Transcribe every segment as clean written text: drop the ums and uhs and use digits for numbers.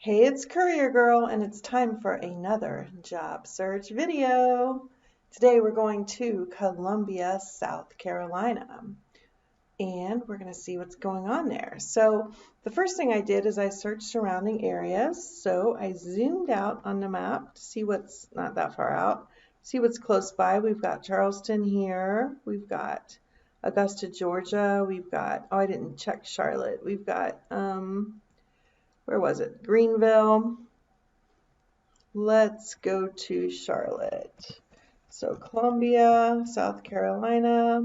Hey, it's Courier Girl, and it's time for another job search video. Today we're going to Columbia, South Carolina, and we're going to see what's going on there. So the first thing I did is I searched surrounding areas. So I zoomed out on the map to see what's not that far out, see what's close by. We've got Charleston here. We've got Augusta, Georgia. We've got, oh, I didn't check Charlotte. We've got, where was it? Greenville. Let's go to Charlotte. So Columbia, South Carolina.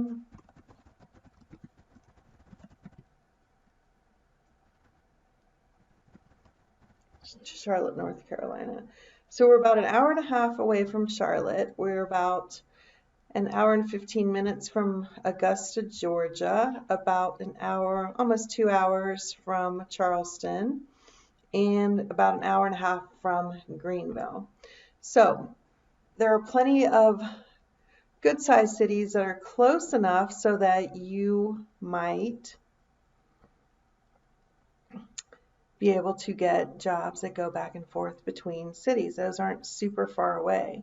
Charlotte, North Carolina. So we're about an hour and a half away from Charlotte. We're about an hour and 15 minutes from Augusta, Georgia, about an hour, almost 2 hours from Charleston, and about an hour and a half from Greenville. So there are plenty of good-sized cities that are close enough so that you might be able to get jobs that go back and forth between cities. Those aren't super far away.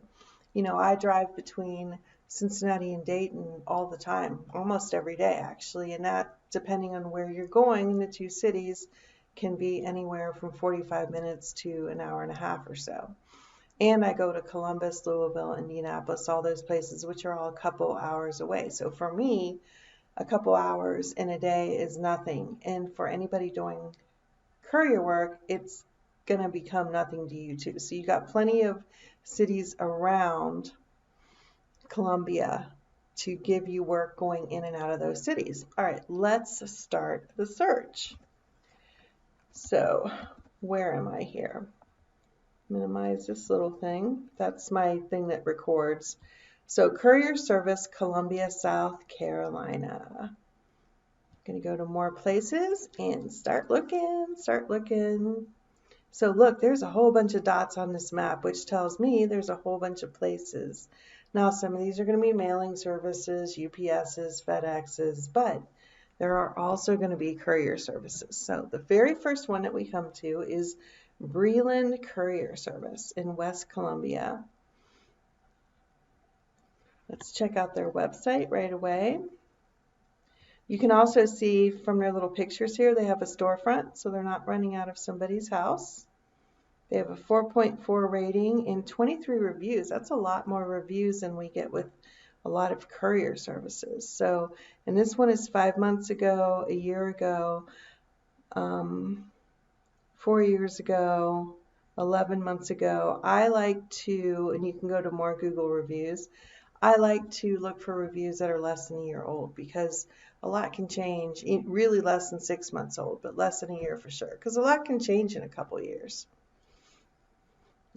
You know, I drive between Cincinnati and Dayton all the time, almost every day actually, and that, depending on where you're going in the two cities, can be anywhere from 45 minutes to an hour and a half or so. And I go to Columbus, Louisville, Indianapolis, all those places, which are all a couple hours away. So for me, a couple hours in a day is nothing. And for anybody doing courier work, it's going to become nothing to you too. So you got plenty of cities around Columbia to give you work going in and out of those cities. All right, let's start the search. So where am I here? Minimize this little thing. That's my thing that records. So Courier Service, Columbia, South Carolina. Going to go to more places and start looking, start looking. So look, there's a whole bunch of dots on this map, which tells me there's a whole bunch of places. Now, some of these are going to be mailing services, UPSs, FedExes, but there are also going to be courier services. So the very first one that we come to is Breland Courier Service in West Columbia. Let's check out their website right away. You can also see from their little pictures here, they have a storefront, so they're not running out of somebody's house. They have a 4.4 rating and 23 reviews. That's a lot more reviews than we get with a lot of courier services. So, and this one is 5 months ago, a year ago, 4 years ago, 11 months ago. I like to, and you can go to more Google reviews, I like to look for reviews that are less than a year old because a lot can change, really less than 6 months old, but less than a year for sure, because a lot can change in a couple years.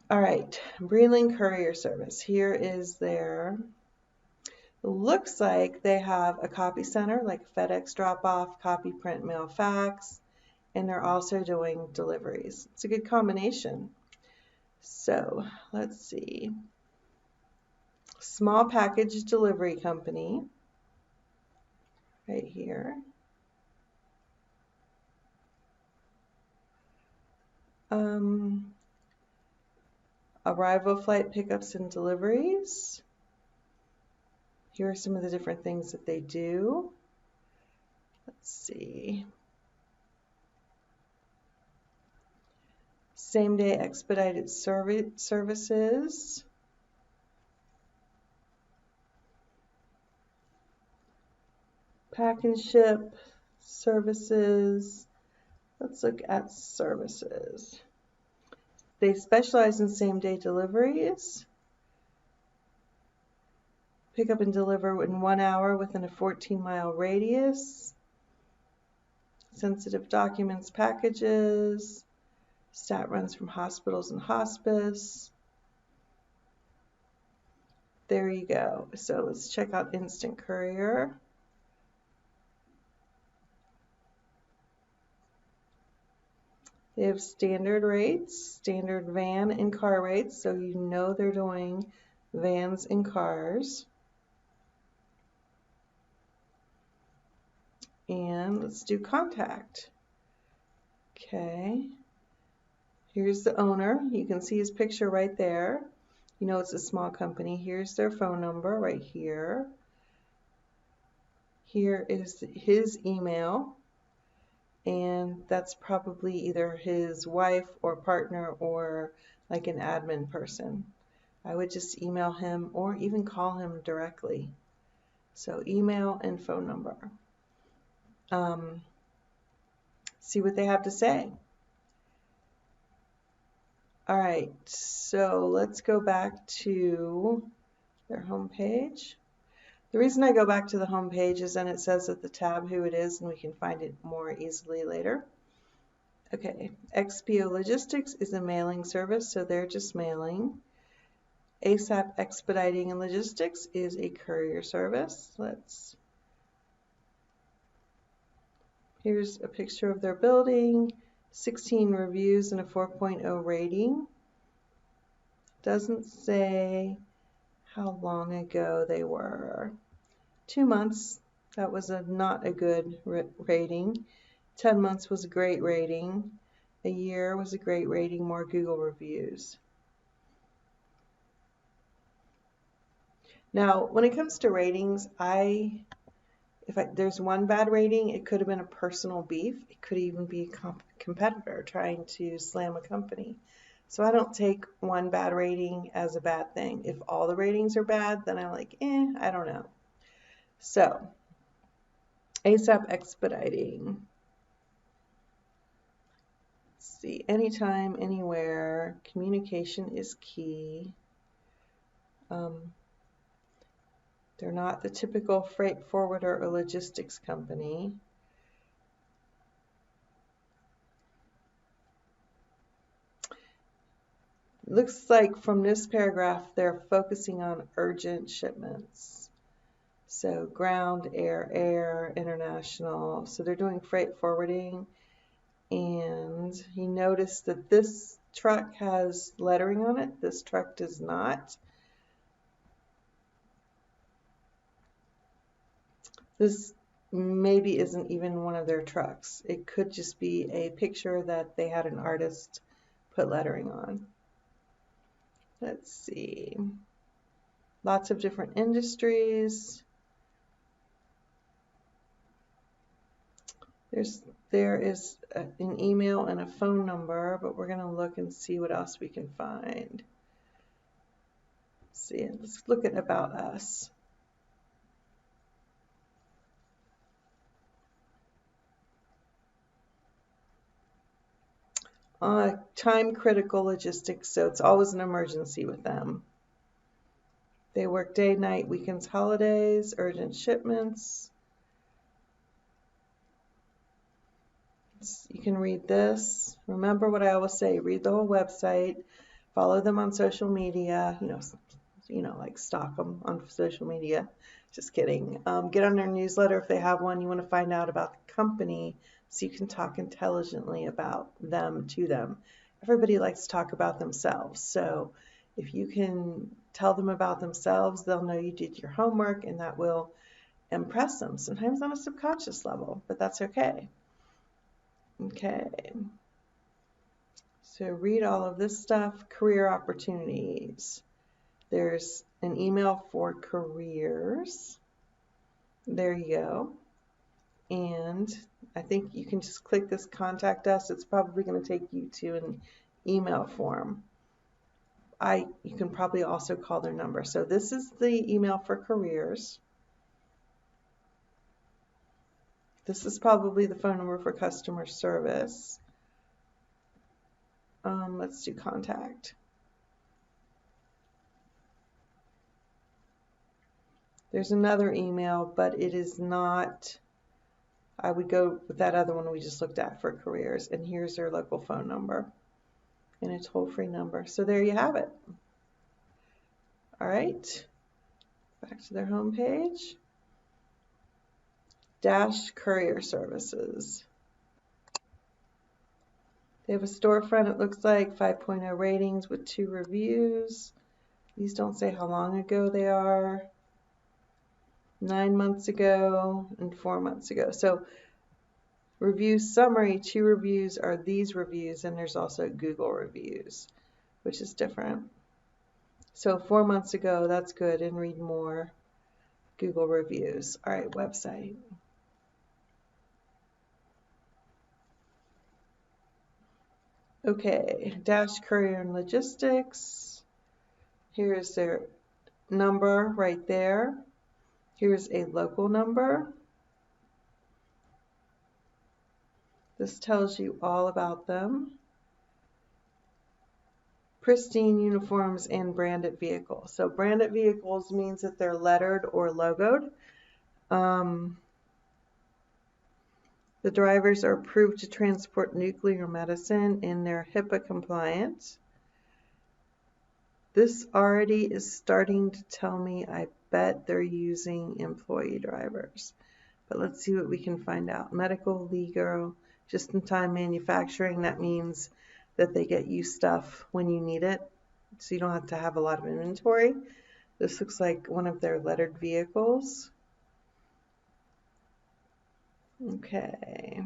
All right, Breland Courier Service. Here is their, looks like they have a copy center like FedEx drop-off, copy, print, mail, fax, and they're also doing deliveries. It's a good combination. So let's see. Small package delivery company right here. Arrival flight pickups and deliveries. Here are some of the different things that they do. Let's see. Same day expedited services. Pack and ship services. Let's look at services. They specialize in same-day deliveries. Pick up and deliver in 1 hour within a 14-mile radius. Sensitive documents, packages. Stat runs from hospitals and hospice. There you go. So let's check out Instant Courier. They have standard rates, standard van and car rates, so you know they're doing vans and cars. And let's do contact. Okay. Here's the owner. You can see his picture right there. You know it's a small company. Here's their phone number right here. Here is his email, and that's probably either his wife or partner or like an admin person. I would just email him or even call him directly. So email and phone number. See what they have to say. All right, so let's go back to their home page. The reason I go back to the home page is then it says at the tab who it is and we can find it more easily later. Okay, XPO Logistics is a mailing service, so they're just mailing. ASAP Expediting and Logistics is a courier service. Here's a picture of their building, 16 reviews and a 4.0 rating. Doesn't say how long ago they were. 2 months, that was not a good rating. 10 months was a great rating. A year was a great rating, more Google reviews. Now, when it comes to ratings, there's one bad rating, it could have been a personal beef. It could even be a competitor trying to slam a company. So I don't take one bad rating as a bad thing. If all the ratings are bad, then I'm like, I don't know. So, ASAP Expediting. Let's see, anytime, anywhere, communication is key. They're not the typical freight forwarder or logistics company. Looks like from this paragraph they're focusing on urgent shipments. So ground, air, international. So they're doing freight forwarding. And he noticed that this truck has lettering on it. This truck does not. This maybe isn't even one of their trucks. It could just be a picture that they had an artist put lettering on. Let's see. Lots of different industries. There is an email and a phone number, but we're going to look and see what else we can find. Let's look at About Us. Time critical logistics, so it's always an emergency with them. They work day, night, weekends, holidays, urgent shipments. You can read this. Remember what I always say, read the whole website, follow them on social media, like stalk them on social media. Just kidding. Get on their newsletter if they have one. You want to find out about the company so you can talk intelligently about them to them. Everybody likes to talk about themselves. So if you can tell them about themselves, they'll know you did your homework and that will impress them, sometimes on a subconscious level, but that's okay. Okay. So read all of this stuff. Career opportunities. There's an email for careers. There you go. And I think you can just click this contact us. It's probably going to take you to an email form. You can probably also call their number. So this is the email for careers. This is probably the phone number for customer service. Let's do contact. There's another email, but it is not. I would go with that other one we just looked at for careers. And here's their local phone number and a toll-free number. So there you have it. All right, back to their home page. Dash Courier Services. They have a storefront, it looks like, 5.0 ratings with 2 reviews. These don't say how long ago they are. 9 months ago and 4 months ago. So Review summary, 2 reviews are these reviews, and there's also Google reviews, which is different. So 4 months ago, that's good, and read more Google reviews. All right, website. Okay, Dash Courier and Logistics. Here's their number right there. Here's a local number. This tells you all about them. Pristine uniforms and branded vehicles. So branded vehicles means that they're lettered or logoed. The drivers are approved to transport nuclear medicine and they're HIPAA compliant. This already is starting to tell me I bet they're using employee drivers. But let's see what we can find out. Medical, legal, just-in-time manufacturing, that means that they get you stuff when you need it, so you don't have to have a lot of inventory. This looks like one of their lettered vehicles. Okay.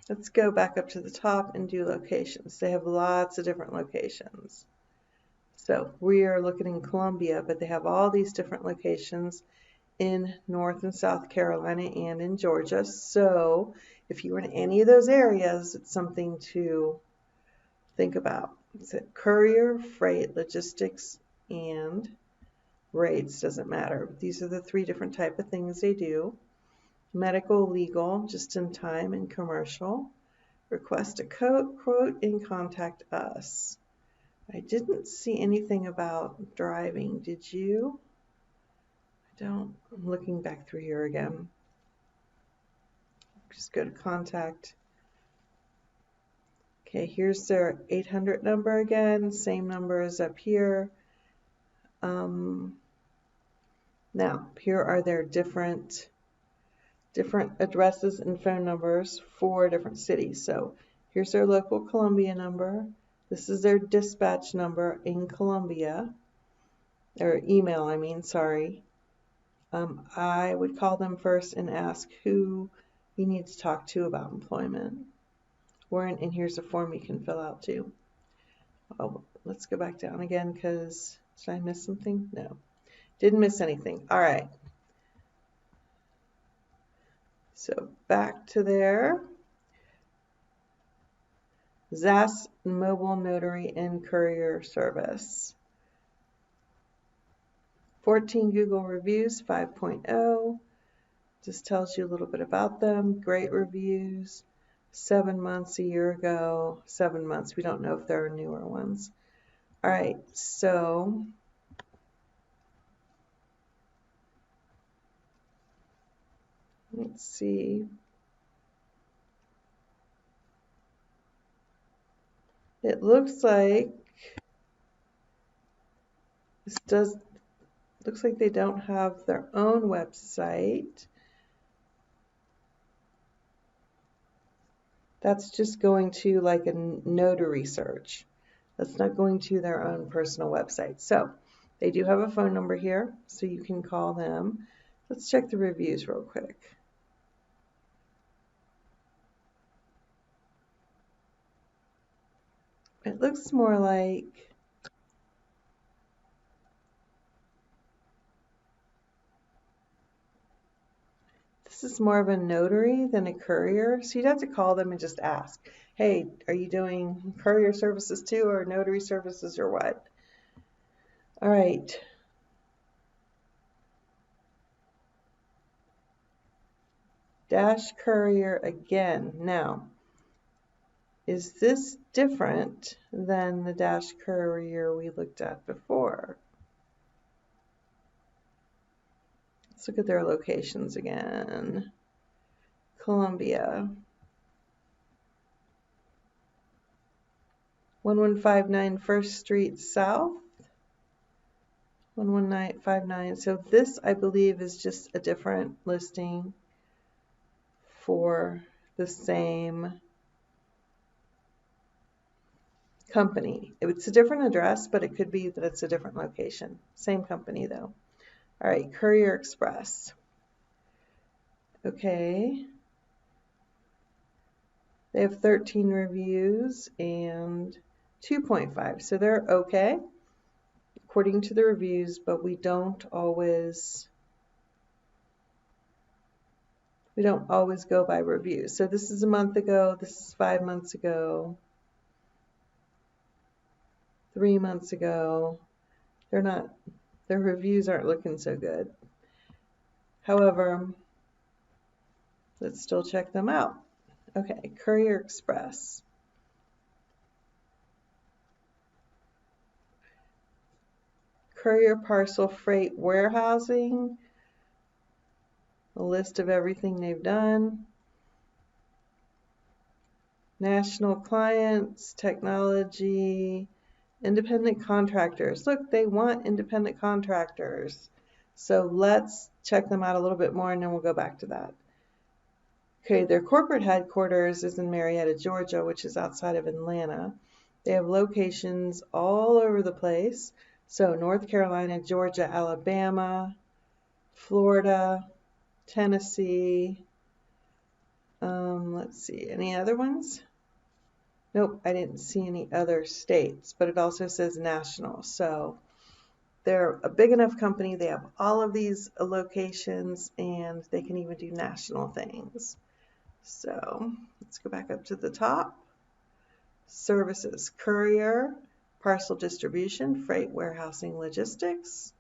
Let's go back up to the top and do locations. They have lots of different locations. So we are looking in Columbia, but they have all these different locations in North and South Carolina and in Georgia. So if you were in any of those areas, it's something to think about. It's a courier, freight, logistics, and rates, doesn't matter. These are the 3 different type of things they do. Medical, legal, just in time, and commercial. Request a quote and contact us. I didn't see anything about driving. Did you? I don't. I'm looking back through here again. Just go to contact. Okay, here's their 800 number again. Same number as up here. Now, here are their different addresses and phone numbers for different cities. So here's their local Columbia number. This is their dispatch number in Columbia, or email, I mean, sorry. I would call them first and ask who you need to talk to about employment. And here's a form you can fill out too. Oh, let's go back down again because did I miss something? No, didn't miss anything. All right. So back to there. ZAS Mobile Notary and Courier Service. 14 Google reviews, 5.0. Just tells you a little bit about them. Great reviews. 7 months, a year ago. 7 months. We don't know if there are newer ones. All right, so let's see. It looks like looks like they don't have their own website. That's just going to like a notary search. That's not going to their own personal website. So they do have a phone number here, so you can call them. Let's check the reviews real quick. It looks more like this is more of a notary than a courier. So you'd have to call them and just ask, hey, are you doing courier services too, or notary services, or what? All right. Dash Courier again. Now, is this different than the Dash Courier we looked at before? Let's look at their locations again. Columbia. 1159 First Street South. 11959. So this, I believe, is just a different listing for the same company. It's a different address, but it could be that it's a different location. Same company though. All right, Courier Express. Okay. They have 13 reviews and 2.5, so they're okay according to the reviews, but we don't always go by reviews. So this is a month ago, this is 5 months ago, 3 months ago. Their reviews aren't looking so good. However, let's still check them out. Okay, Courier Express. Courier Parcel Freight Warehousing. A list of everything they've done. National clients, technology, independent contractors. Look, they want independent contractors. So let's check them out a little bit more and then we'll go back to that. Okay, their corporate headquarters is in Marietta, Georgia, which is outside of Atlanta. They have locations all over the place. So North Carolina, Georgia, Alabama, Florida, Tennessee. Let's see, any other ones? Nope, I didn't see any other states, but it also says national. So they're a big enough company. They have all of these locations and they can even do national things. So let's go back up to the top. Services, courier, parcel distribution, freight warehousing, logistics.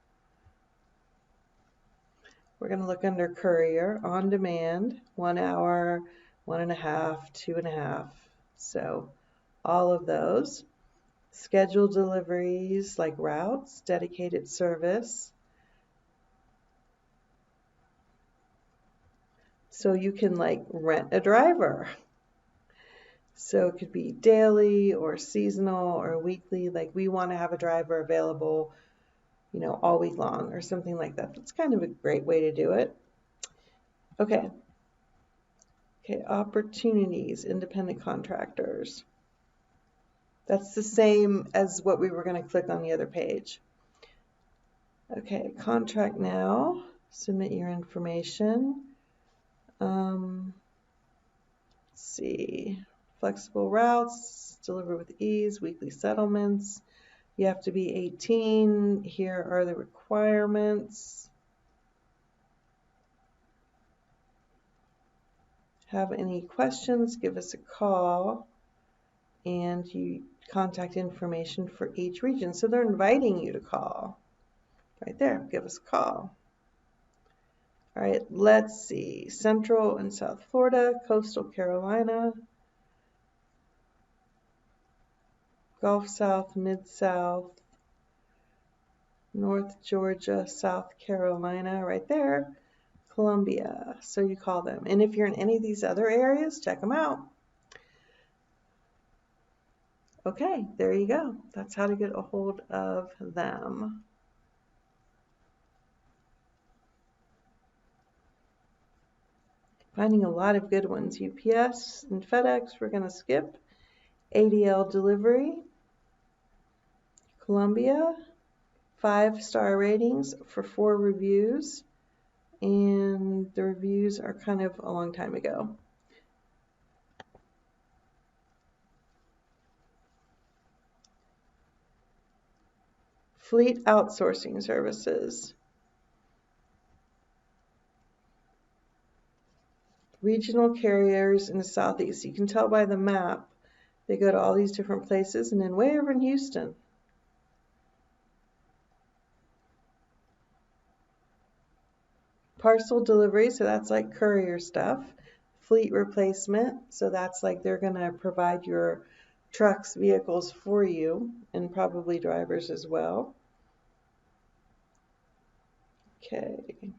We're going to look under courier, on demand, 1 hour, 1.5, 2.5. So all of those. Scheduled deliveries like routes, dedicated service. So you can like rent a driver. So it could be daily or seasonal or weekly. Like we want to have a driver available, you know, all week long or something like that. That's kind of a great way to do it. Okay. Okay, opportunities, independent contractors. That's the same as what we were going to click on the other page. Okay, contract now. Submit your information. Let's see. Flexible routes, deliver with ease, weekly settlements. You have to be 18. Here are the requirements. Have any questions, give us a call. And you contact information for each region. So they're inviting you to call. Right there, give us a call. All right, let's see. Central and South Florida, Coastal Carolina, Gulf South, Mid-South, North Georgia, South Carolina, right there, Columbia. So you call them. And if you're in any of these other areas, check them out. Okay, there you go. That's how to get a hold of them. Finding a lot of good ones. UPS and FedEx, we're going to skip. ADL delivery. Columbia, 5-star ratings for 4 reviews. And the reviews are kind of a long time ago. Fleet outsourcing services. Regional carriers in the Southeast. You can tell by the map. They go to all these different places and then way over in Houston. Parcel delivery, so that's like courier stuff. Fleet replacement, so that's like they're going to provide your trucks, vehicles for you, and probably drivers as well. Okay.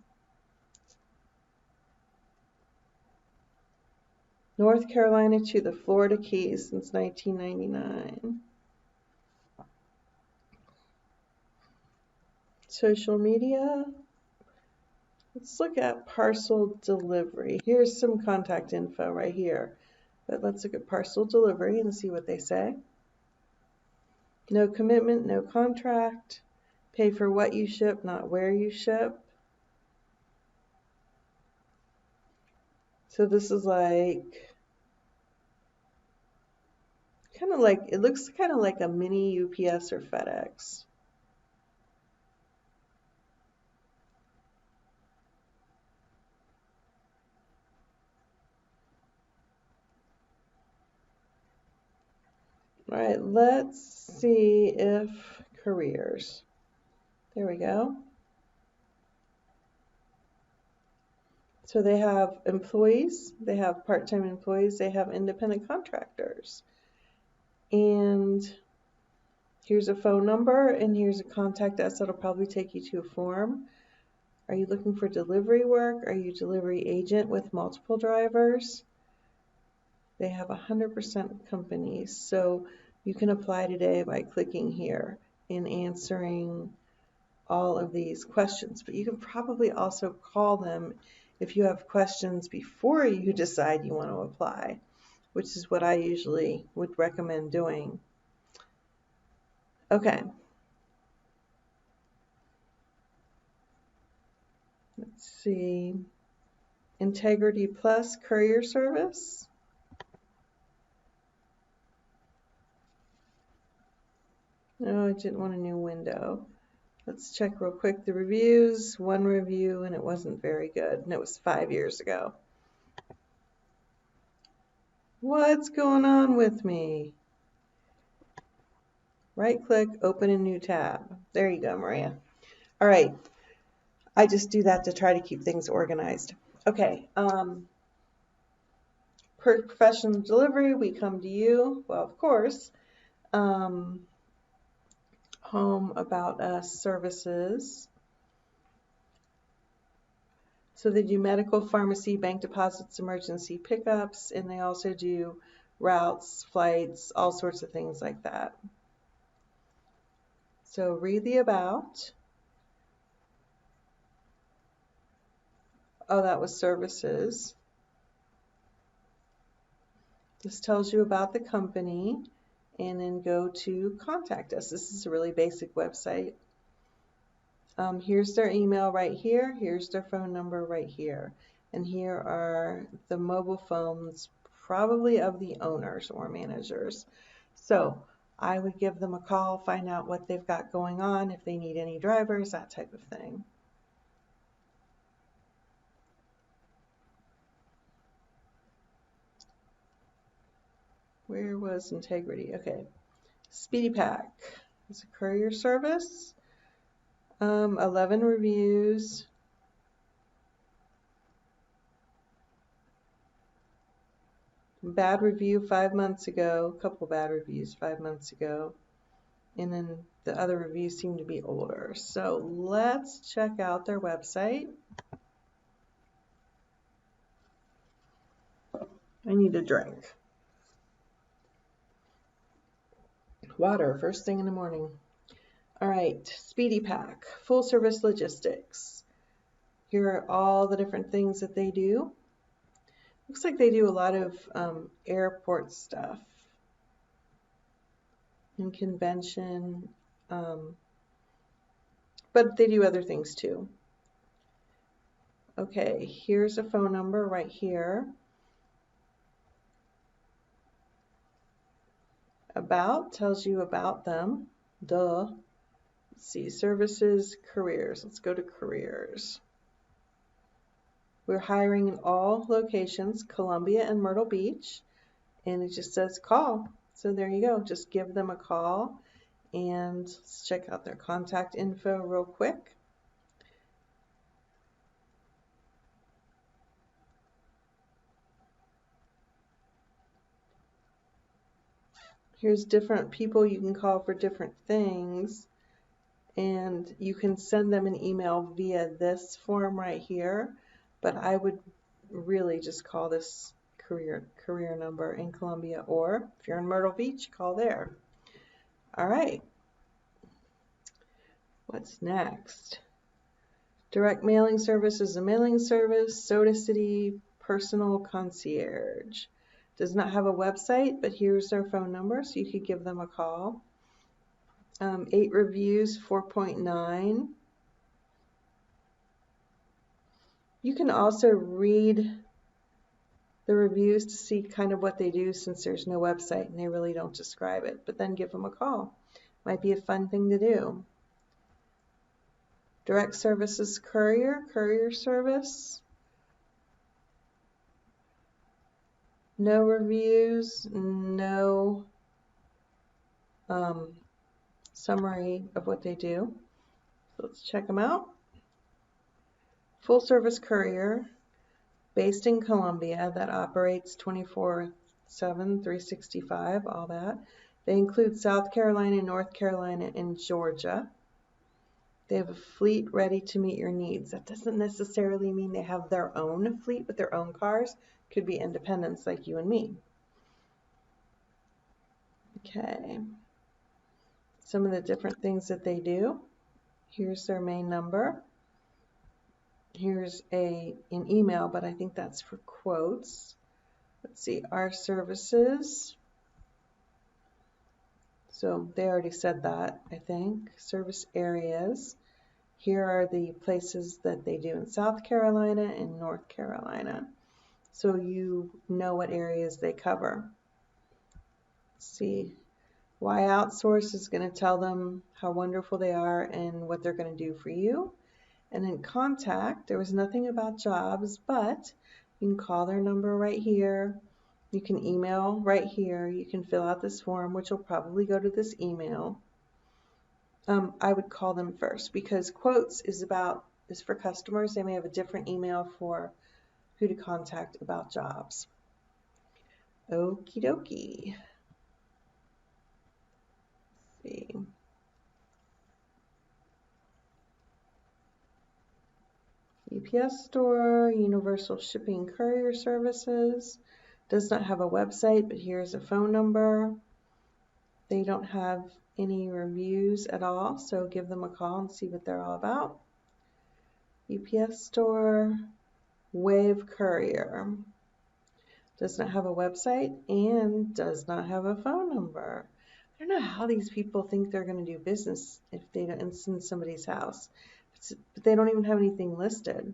North Carolina to the Florida Keys since 1999. Social media. Let's look at parcel delivery. Here's some contact info right here. But let's look at parcel delivery and see what they say. No commitment, no contract. Pay for what you ship, not where you ship. So this is like Kind of like, it looks kind of like a mini UPS or FedEx. All right, let's see if careers. There we go. So they have employees, they have part-time employees, they have independent contractors. And here's a phone number, and here's a contact us that'll probably take you to a form. Are you looking for delivery work? Are you a delivery agent with multiple drivers? They have 100% companies, so you can apply today by clicking here and answering all of these questions. But you can probably also call them if you have questions before you decide you want to apply, which is what I usually would recommend doing. Okay. Let's see. Integrity Plus Courier Service. No, I didn't want a new window. Let's check real quick the reviews. One review, and it wasn't very good, and it was 5 years ago. What's going on with me? Right click, open a new tab. There you go, Maria. All right. I just do that to try to keep things organized. Okay. Per professional delivery, we come to you. Well, of course. Home About Us services. So they do medical, pharmacy, bank deposits, emergency pickups, and they also do routes, flights, all sorts of things like that. So read the about. Oh, that was services. This tells you about the company, and then go to contact us. This is a really basic website. Here's their email right here. Here's their phone number right here. And here are the mobile phones, probably of the owners or managers. So I would give them a call, find out what they've got going on, if they need any drivers, that type of thing. Where was Integrity? Okay. Speedy Pack is a courier service. 11 reviews. Bad review 5 months ago, a couple bad reviews 5 months ago, and then the other reviews seem to be older. So let's check out their website. I need a drink. Water first thing in the morning. All right, Speedy Pack, full service logistics. Here are all the different things that they do. Looks like they do a lot of airport stuff and convention, but they do other things too. Okay, here's a phone number right here. About tells you about them. Duh. Let's see, services, careers. Let's go to careers. We're hiring in all locations, Columbia and Myrtle Beach, and it just says call. So there you go. Just give them a call, and let's check out their contact info real quick. Here's different people you can call for different things, and you can send them an email via this form right here, but I would really just call this career number in Columbia, or if you're in Myrtle Beach, call there. All right. What's next? Direct mailing service is a mailing service. Soda City Personal Concierge. Does not have a website, but here's their phone number, so you could give them a call. 8 reviews, 4.9. You can also read the reviews to see kind of what they do, since there's no website and they really don't describe it, but then give them a call. Might be a fun thing to do. Direct services courier service. No reviews, no summary of what they do. So let's check them out. Full service courier based in Columbia that operates 24/7, 365, all that. They include South Carolina, North Carolina, and Georgia. They have a fleet ready to meet your needs. That doesn't necessarily mean they have their own fleet with their own cars. Could be independents like you and me. Okay. Some of the different things that they do. Here's their main number. Here's an email, but I think that's for quotes. Let's see, our services. So they already said that, I think. Service areas. Here are the places that they do in South Carolina and North Carolina. So you know what areas they cover. Let's see. Why outsource is going to tell them how wonderful they are and what they're going to do for you. And then contact, there was nothing about jobs, but you can call their number right here. You can email right here. You can fill out this form, which will probably go to this email. I would call them first, because quotes is for customers. They may have a different email for who to contact about jobs. Okie dokie. Let's see. UPS store, Universal Shipping Courier Services. Does not have a website, but here's a phone number. They don't have any reviews at all, so give them a call and see what they're all about. UPS store, Wave Courier. Does not have a website and does not have a phone number. I don't know how these people think they're going to do business if they don't, it's in somebody's house. But they don't even have anything listed.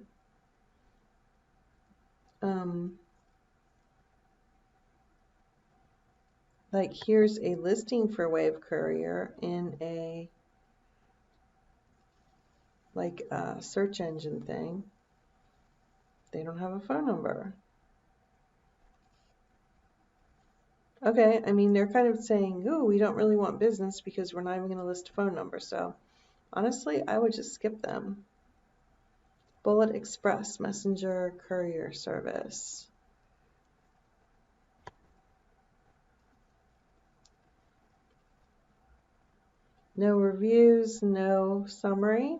Like here's a listing for Wave Courier in a search engine thing. They don't have a phone number. Okay, I mean, they're kind of saying, ooh, we don't really want business because we're not even going to list a phone number. So honestly, I would just skip them. Bullet Express Messenger Courier Service. No reviews, no summary.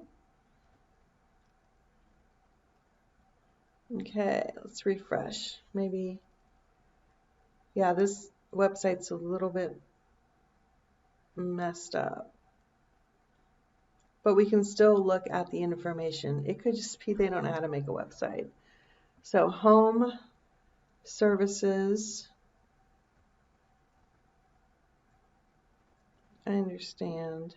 Okay, let's refresh. Maybe, yeah, this website's a little bit messed up. But we can still look at the information. It could just be they don't know how to make a website. So home services. I understand.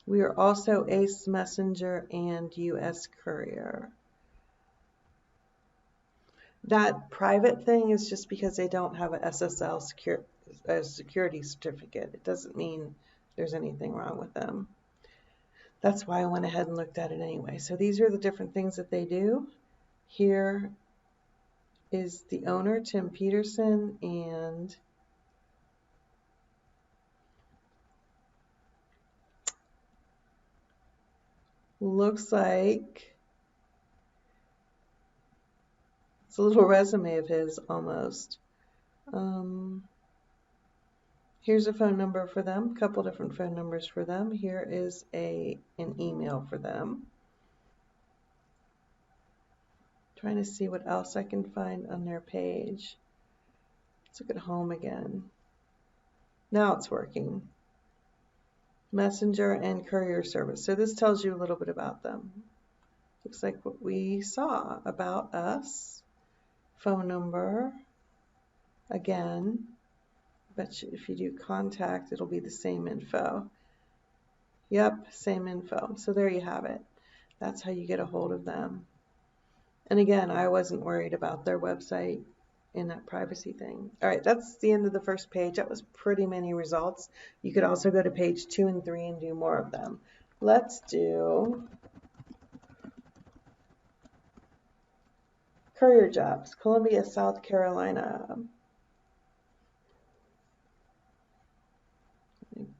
We are also Ace Messenger and US Courier. That private thing is just because they don't have an SSL security certificate. It doesn't mean there's anything wrong with them. That's why I went ahead and looked at it anyway. So these are the different things that they do. Here is the owner, Tim Peterson, and looks like it's a little resume of his almost. Here's a phone number for them, a couple different phone numbers for them. Here is an email for them. Trying to see what else I can find on their page. Let's look at home again. Now it's working. Messenger and courier service. So this tells you a little bit about them. Looks like what we saw about us. Phone number. Again, bet you if you do contact, it'll be the same info. Yep, same info. So there you have it. That's how you get a hold of them. And again, I wasn't worried about their website in that privacy thing. All right, that's the end of the first page. That was pretty many results. You could also go to page 2 and 3 and do more of them. Let's do Courier jobs, Columbia, South Carolina.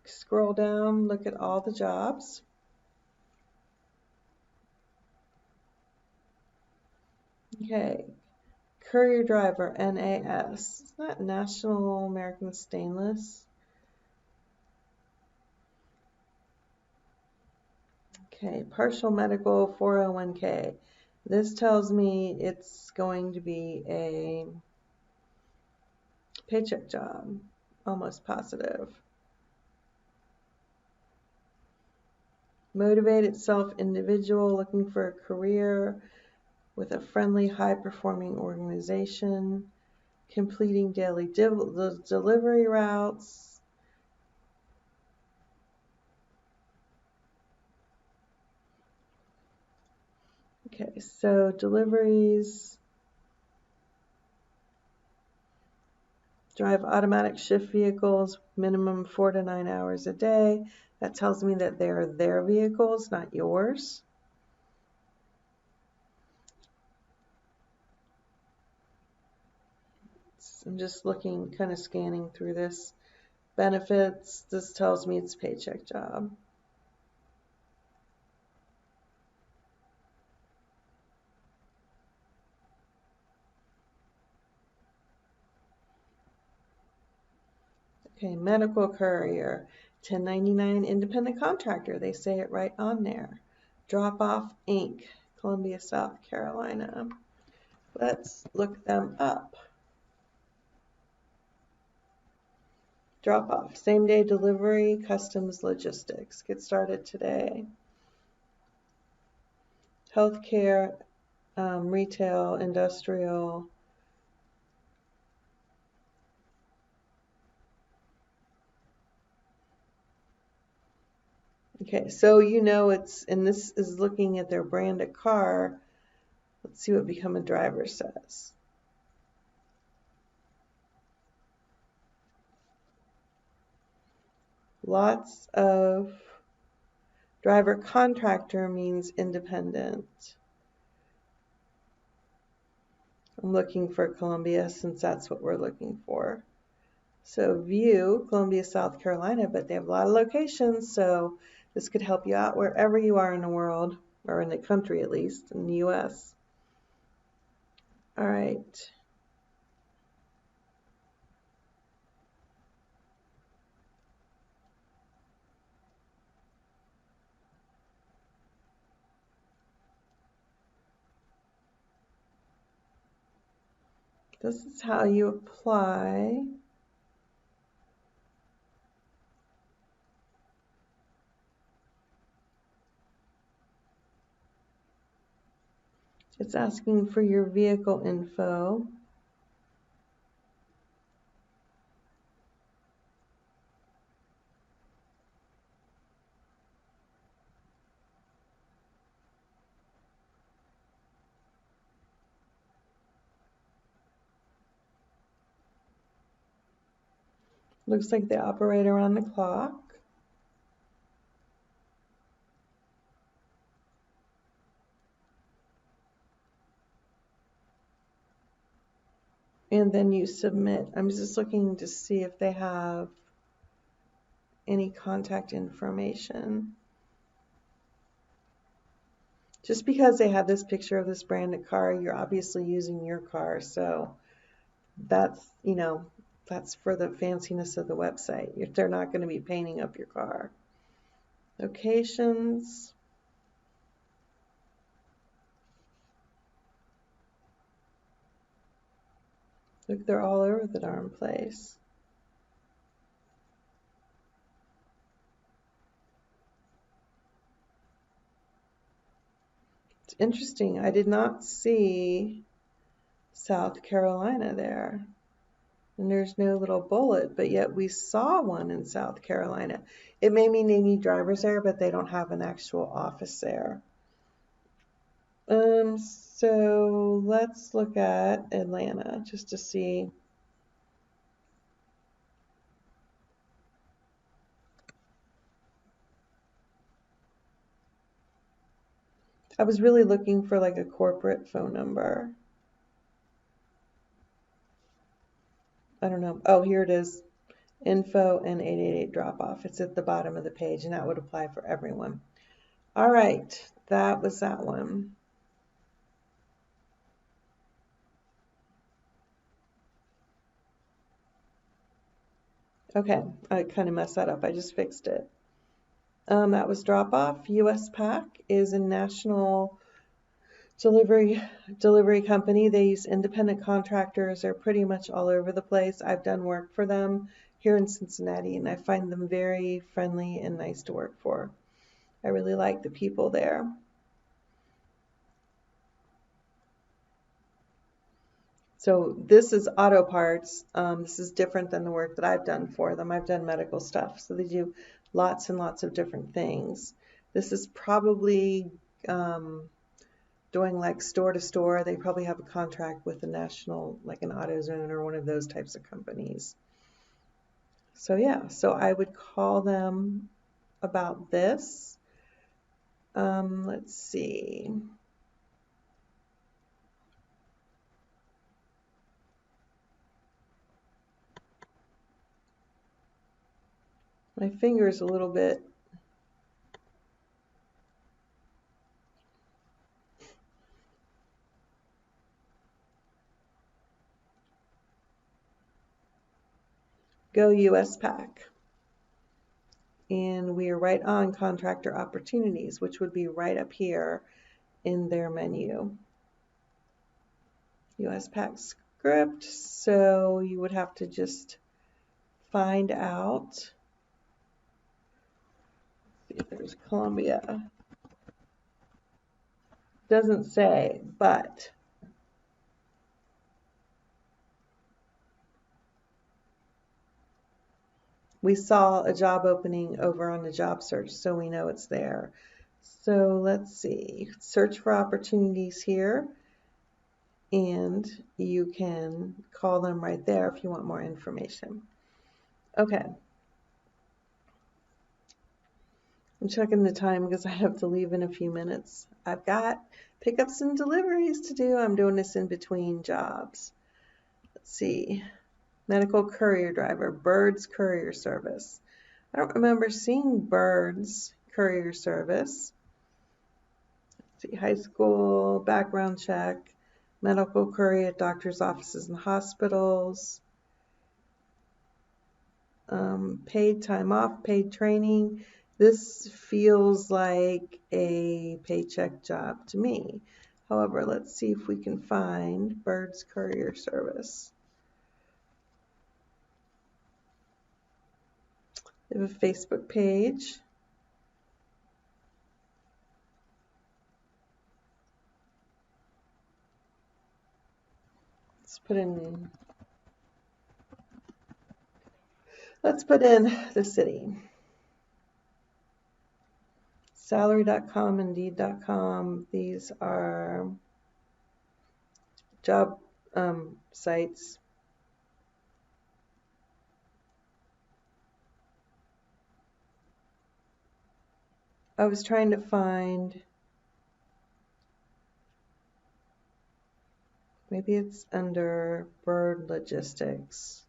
Scroll down, look at all the jobs. Okay, Courier driver, NAS. Is that National American Stainless? Okay, partial medical 401k. This tells me it's going to be a paycheck job, almost positive. Motivated self-individual looking for a career with a friendly, high-performing organization, completing daily delivery routes. Okay, so deliveries, drive automatic shift vehicles, minimum 4 to 9 hours a day. That tells me that they're their vehicles, not yours. I'm just looking, kind of scanning through this. Benefits, this tells me it's a paycheck job. Okay, medical courier, 1099 independent contractor. They say it right on there. Drop Off Inc., Columbia, South Carolina. Let's look them up. Drop off, same day delivery, customs logistics. Get started today. Healthcare, retail, industrial. Okay, so you know it's, and this is looking at their branded car. Let's see what Become a Driver says. Lots of driver contractor means independent. I'm looking for Columbia since that's what we're looking for. So view Columbia, South Carolina, but they have a lot of locations, so this could help you out wherever you are in the world, or in the country at least, in the US. All right. This is how you apply. It's asking for your vehicle info. Looks like they operate around the clock. And then you submit. I'm just looking to see if they have any contact information. Just because they have this picture of this branded car, you're obviously using your car, so that's, you know, that's for the fanciness of the website. They're not going to be painting up your car. Locations. Look, they're all over the darn place. It's interesting. I did not see South Carolina there. And there's no little bullet, but yet we saw one in South Carolina. It may mean they need drivers there, but they don't have an actual office there. So let's look at Atlanta just to see. I was really looking for like a corporate phone number. I don't know. Oh, here it is. Info and 888 drop off. It's at the bottom of the page, and that would apply for everyone. All right, that was that one. Okay, I kind of messed that up. I just fixed it. That was drop off. US Pack is a national delivery company. They use independent contractors. They're pretty much all over the place. I've done work for them here in Cincinnati, and I find them very friendly and nice to work for. I really like the people there. So this is auto parts. This is different than the work that I've done for them. I've done medical stuff, so they do lots and lots of different things. This is probably doing like store to store. They probably have a contract with a national, like an AutoZone or one of those types of companies. So yeah, so I would call them about this. Let's see. My finger's a little bit. Go US Pack. And we are right on contractor opportunities, which would be right up here in their menu. US Pack script, so you would have to just find out. See if there's Columbia. Doesn't say, but we saw a job opening over on the job search, so we know it's there. So let's see, search for opportunities here, and you can call them right there if you want more information. Okay. I'm checking the time because I have to leave in a few minutes. I've got pickups and deliveries to do. I'm doing this in between jobs. Let's see. Medical courier driver, Bird's Courier Service. I don't remember seeing Bird's Courier Service. Let's see, high school, background check, medical courier at doctors' offices and hospitals, paid time off, paid training. This feels like a paycheck job to me. However, let's see if we can find Bird's Courier Service. They have a Facebook page. Let's put in the city. Salary.com, Indeed.com. These are job sites. I was trying to find, maybe it's under Bird Logistics.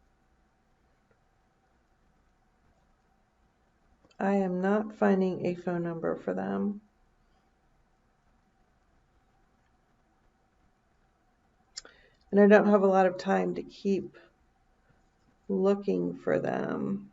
I am not finding a phone number for them. And I don't have a lot of time to keep looking for them.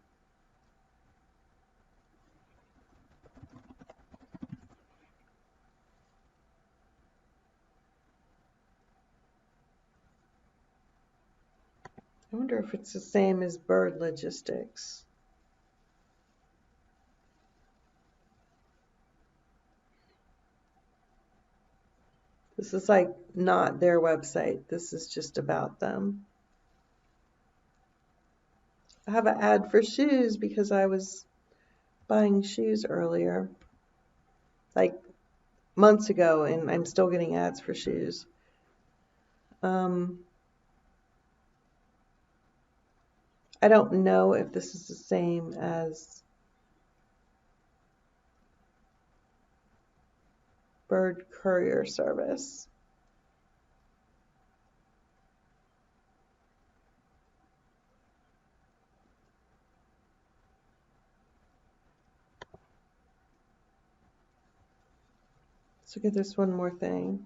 I wonder if it's the same as Bird Logistics. This is like not their website. This is just about them. I have an ad for shoes because I was buying shoes earlier, like months ago, and I'm still getting ads for shoes. I don't know if this is the same as bird courier service. Let's look at this one more thing.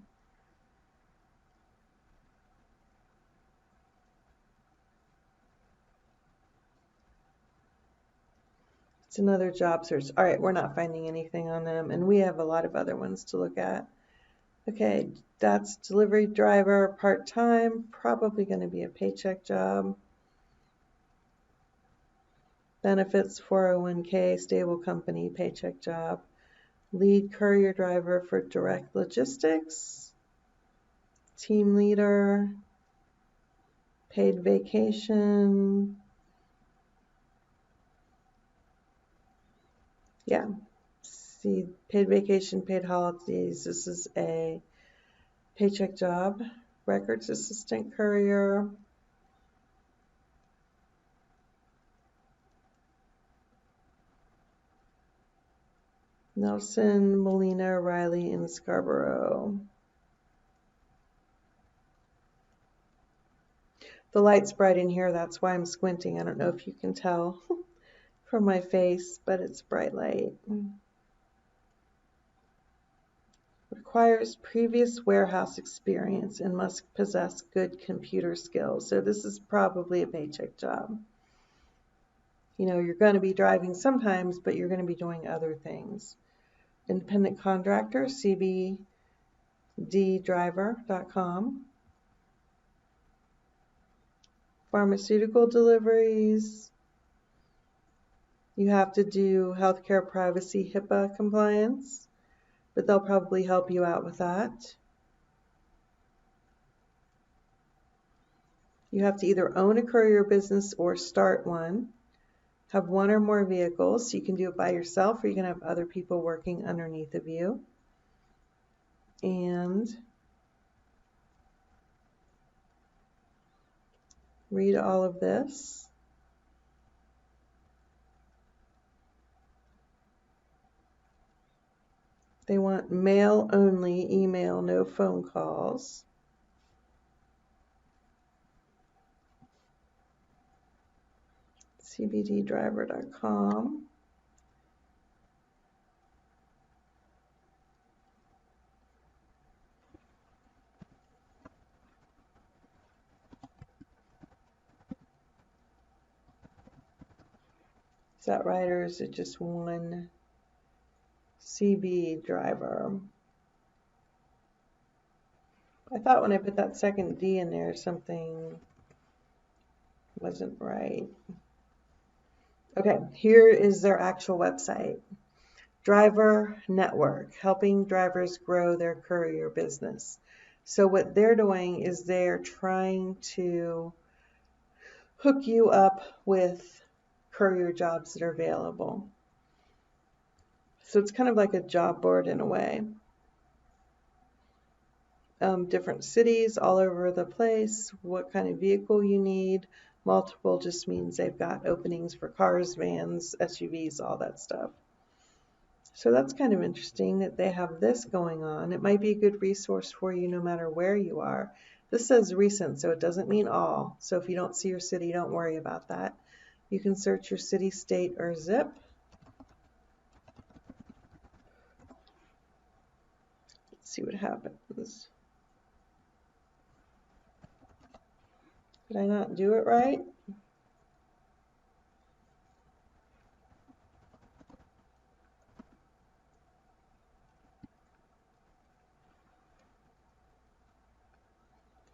It's another job search. All right, we're not finding anything on them, and we have a lot of other ones to look at. Okay, that's delivery driver, part-time, probably going to be a paycheck job. Benefits, 401k, stable company, paycheck job. Lead courier driver for direct logistics. Team leader, paid vacation. Yeah, see, paid vacation, paid holidays. This is a paycheck job. Records assistant courier. Nelson, Molina, Riley, and Scarborough. The light's bright in here, that's why I'm squinting. I don't know if you can tell from my face, but it's bright light. Requires previous warehouse experience and must possess good computer skills. So this is probably a paycheck job. You know, you're going to be driving sometimes, but you're going to be doing other things. Independent contractor, cbddriver.com. Pharmaceutical deliveries. You have to do healthcare privacy HIPAA compliance, but they'll probably help you out with that. You have to either own a courier business or start one. Have one or more vehicles, so you can do it by yourself or you can have other people working underneath of you. And read all of this. They want mail only, email, no phone calls. cbddriver.com. Is that right, or is it just one CB driver? I thought when I put that second D in there, something wasn't right. Okay, here is their actual website. Driver Network, helping drivers grow their courier business. So what they're doing is they're trying to hook you up with courier jobs that are available. So it's kind of like a job board in a way. Different cities all over the place, what kind of vehicle you need. Multiple just means they've got openings for cars, vans, SUVs, all that stuff. So that's kind of interesting that they have this going on. It might be a good resource for you no matter where you are. This says recent, so it doesn't mean all. So if you don't see your city, don't worry about that. You can search your city, state, or zip. Let's see what happens. Did I not do it right?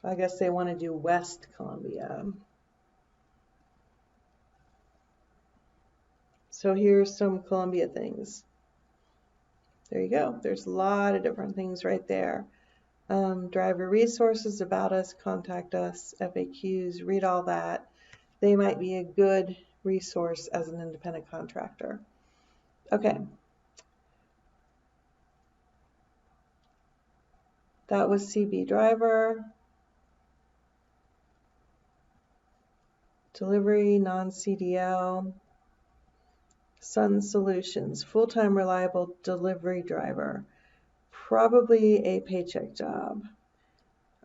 I guess they want to do West Columbia. So here's some Columbia things. There you go. There's a lot of different things right there. Driver resources, about us, contact us, FAQs, read all that. They might be a good resource as an independent contractor. Okay. That was CB driver. Delivery, non-CDL. Sun Solutions, full-time reliable delivery driver. Probably a paycheck job.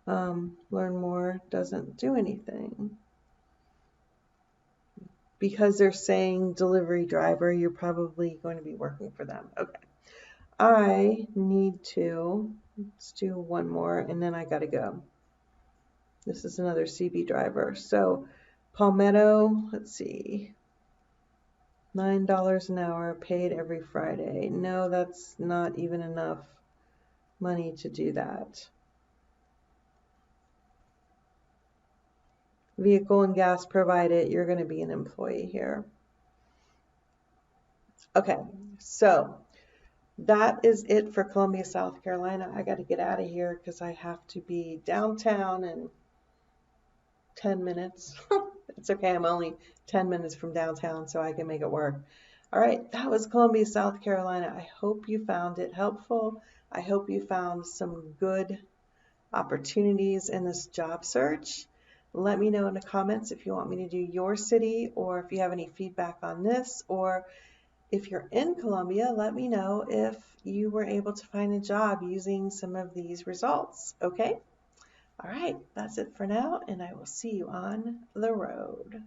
Learn more doesn't do anything. Because they're saying delivery driver, you're probably going to be working for them. Okay. I need to, let's do one more and then I gotta go. This is another CB driver. So Palmetto, let's see, $9 an hour, paid every Friday. No, that's not even enough money to do that. Vehicle and gas provided, you're going to be an employee here. Okay, so that is it for Columbia, South Carolina. I got to get out of here because I have to be downtown in 10 minutes. It's okay, I'm only 10 minutes from downtown, so I can make it work. All right, that was Columbia, South Carolina. I hope you found it helpful. I hope you found some good opportunities in this job search. Let me know in the comments if you want me to do your city, or if you have any feedback on this, or if you're in Columbia, let me know if you were able to find a job using some of these results. Okay? All right, that's it for now, and I will see you on the road.